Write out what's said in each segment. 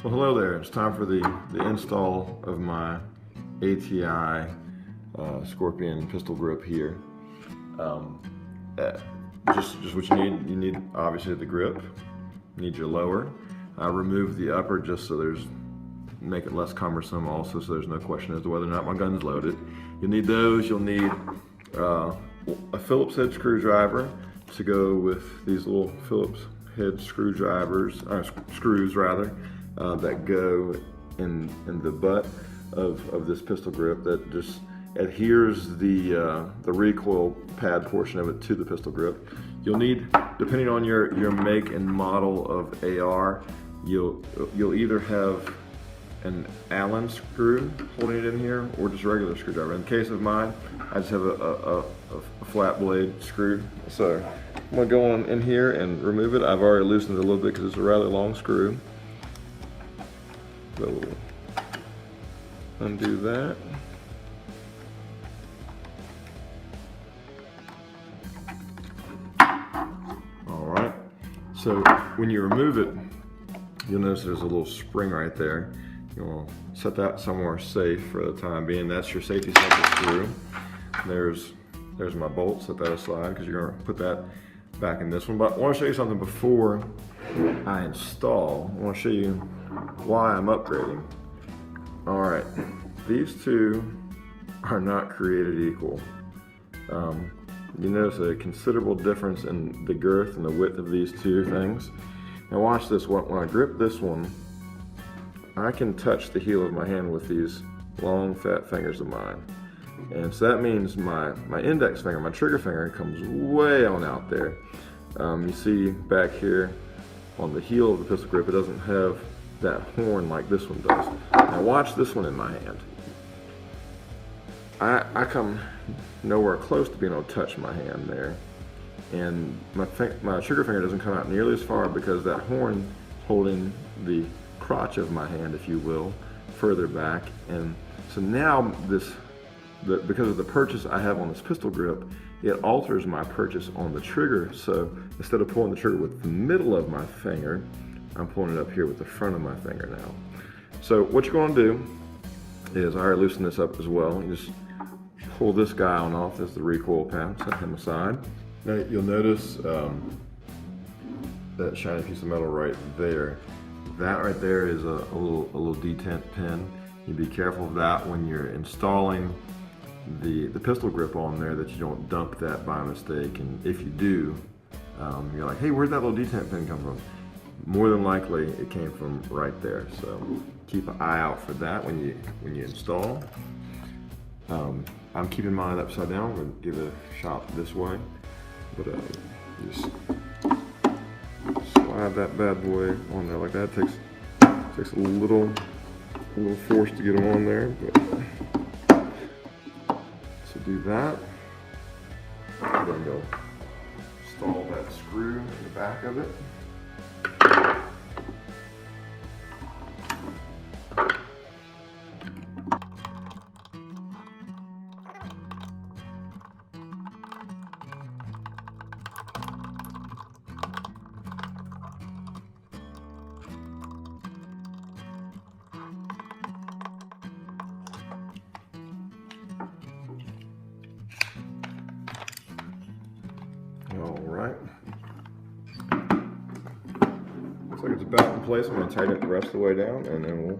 Well, hello there. It's time for the install of my ATI Scorpion pistol grip here. Um, uh, just what you need. You need obviously the grip. You need your lower. I removed the upper just so make it less cumbersome also, so there's no question as to whether or not my gun's loaded. You'll need those. You'll need a Phillips head screwdriver to go with these little Phillips head screws rather. That go in the butt of this pistol grip that just adheres the recoil pad portion of it to the pistol grip. You'll need, depending on your make and model of AR, you'll either have an Allen screw holding it in here or just a regular screwdriver. In the case of mine, I just have a flat blade screw. So I'm gonna go on in here and remove it. I've already loosened it a little bit because it's a rather long screw. So we'll undo that. All right, so when you remove it, you'll notice there's a little spring right there. You'll set that somewhere safe for the time being. That's your safety center screw. There's my bolt, set that aside because you're gonna put that back in this one. But I wanna show you something before I install. I wanna show you why I'm upgrading. All right, these two are not created equal. You notice a considerable difference in the girth and the width of these two things. Now watch this. When I grip this one, I can touch the heel of my hand with these long fat fingers of mine. And so that means my index finger, my trigger finger, comes way on out there. You see back here on the heel of the pistol grip, it doesn't have that horn like this one does. Now watch this one in my hand. I come nowhere close to being able to touch my hand there. And my trigger finger doesn't come out nearly as far because that horn holding the crotch of my hand, if you will, further back. And so now because of the purchase I have on this pistol grip, it alters my purchase on the trigger. So instead of pulling the trigger with the middle of my finger, I'm pulling it up here with the front of my finger now. So what you're going to do is, I already loosened this up as well. You just pull this guy on off. That's the recoil pad. Set him aside. Now you'll notice that shiny piece of metal right there. That right there is a little detent pin. You be careful of that when you're installing the pistol grip on there, that you don't dump that by mistake. And if you do, you're like, hey, where'd that little detent pin come from? More than likely it came from right there. So keep an eye out for that when you install. I'm keeping mine upside down. I'm gonna give it a shot this way. But just slide that bad boy on there like that. Takes a little force to get them on there, but so do that. Then go install that screw in the back of it. All right. Looks like it's about in place. I'm going to tighten it the rest of the way down, and then we'll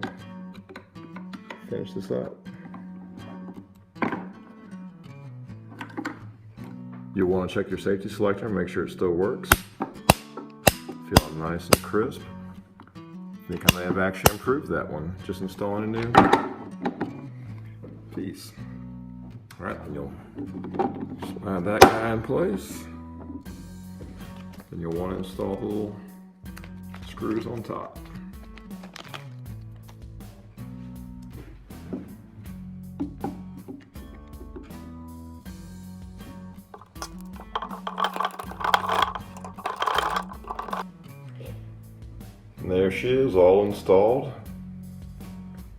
finish this up. You'll want to check your safety selector and make sure it still works. Feeling nice and crisp. I think I may have actually improved that one, just installing a new piece. All right, and you'll slide that guy in place. And you'll want to install the little screws on top. And there she is, all installed,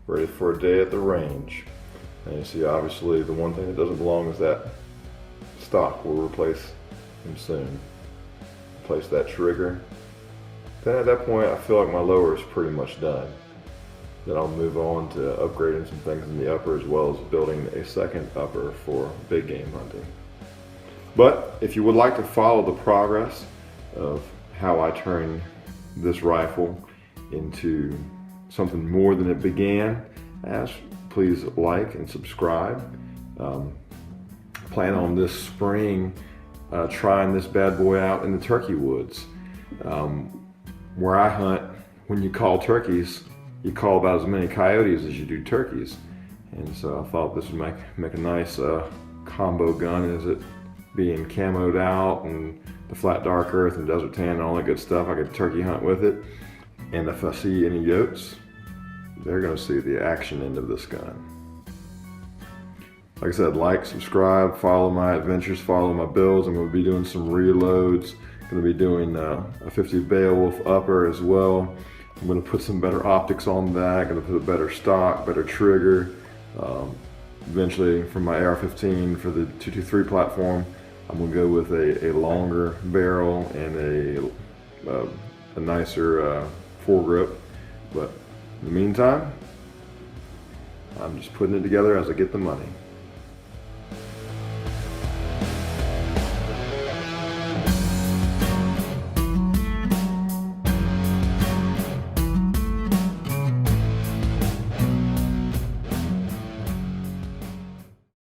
ready for a day at the range. And you see, obviously, the one thing that doesn't belong is that stock. We'll replace him soon. Place that trigger. Then at that point, I feel like my lower is pretty much done. Then I'll move on to upgrading some things in the upper, as well as building a second upper for big game hunting. But if you would like to follow the progress of how I turn this rifle into something more than it began as, please like and subscribe. Plan on this spring trying this bad boy out in the turkey woods. Where I hunt, when you call turkeys, you call about as many coyotes as you do turkeys. And so I thought this would make a nice combo gun, as it being camoed out and the flat dark earth and desert tan and all that good stuff. I could turkey hunt with it. And if I see any yotes, they're gonna see the action end of this gun. Like I said, like, subscribe, follow my adventures, follow my builds. I'm gonna be doing some reloads. Gonna be doing a 50 Beowulf upper as well. I'm gonna put some better optics on that. Gonna put a better stock, better trigger. Eventually, for my AR-15 for the 223 platform, I'm gonna go with a longer barrel and a nicer foregrip. But in the meantime, I'm just putting it together as I get the money.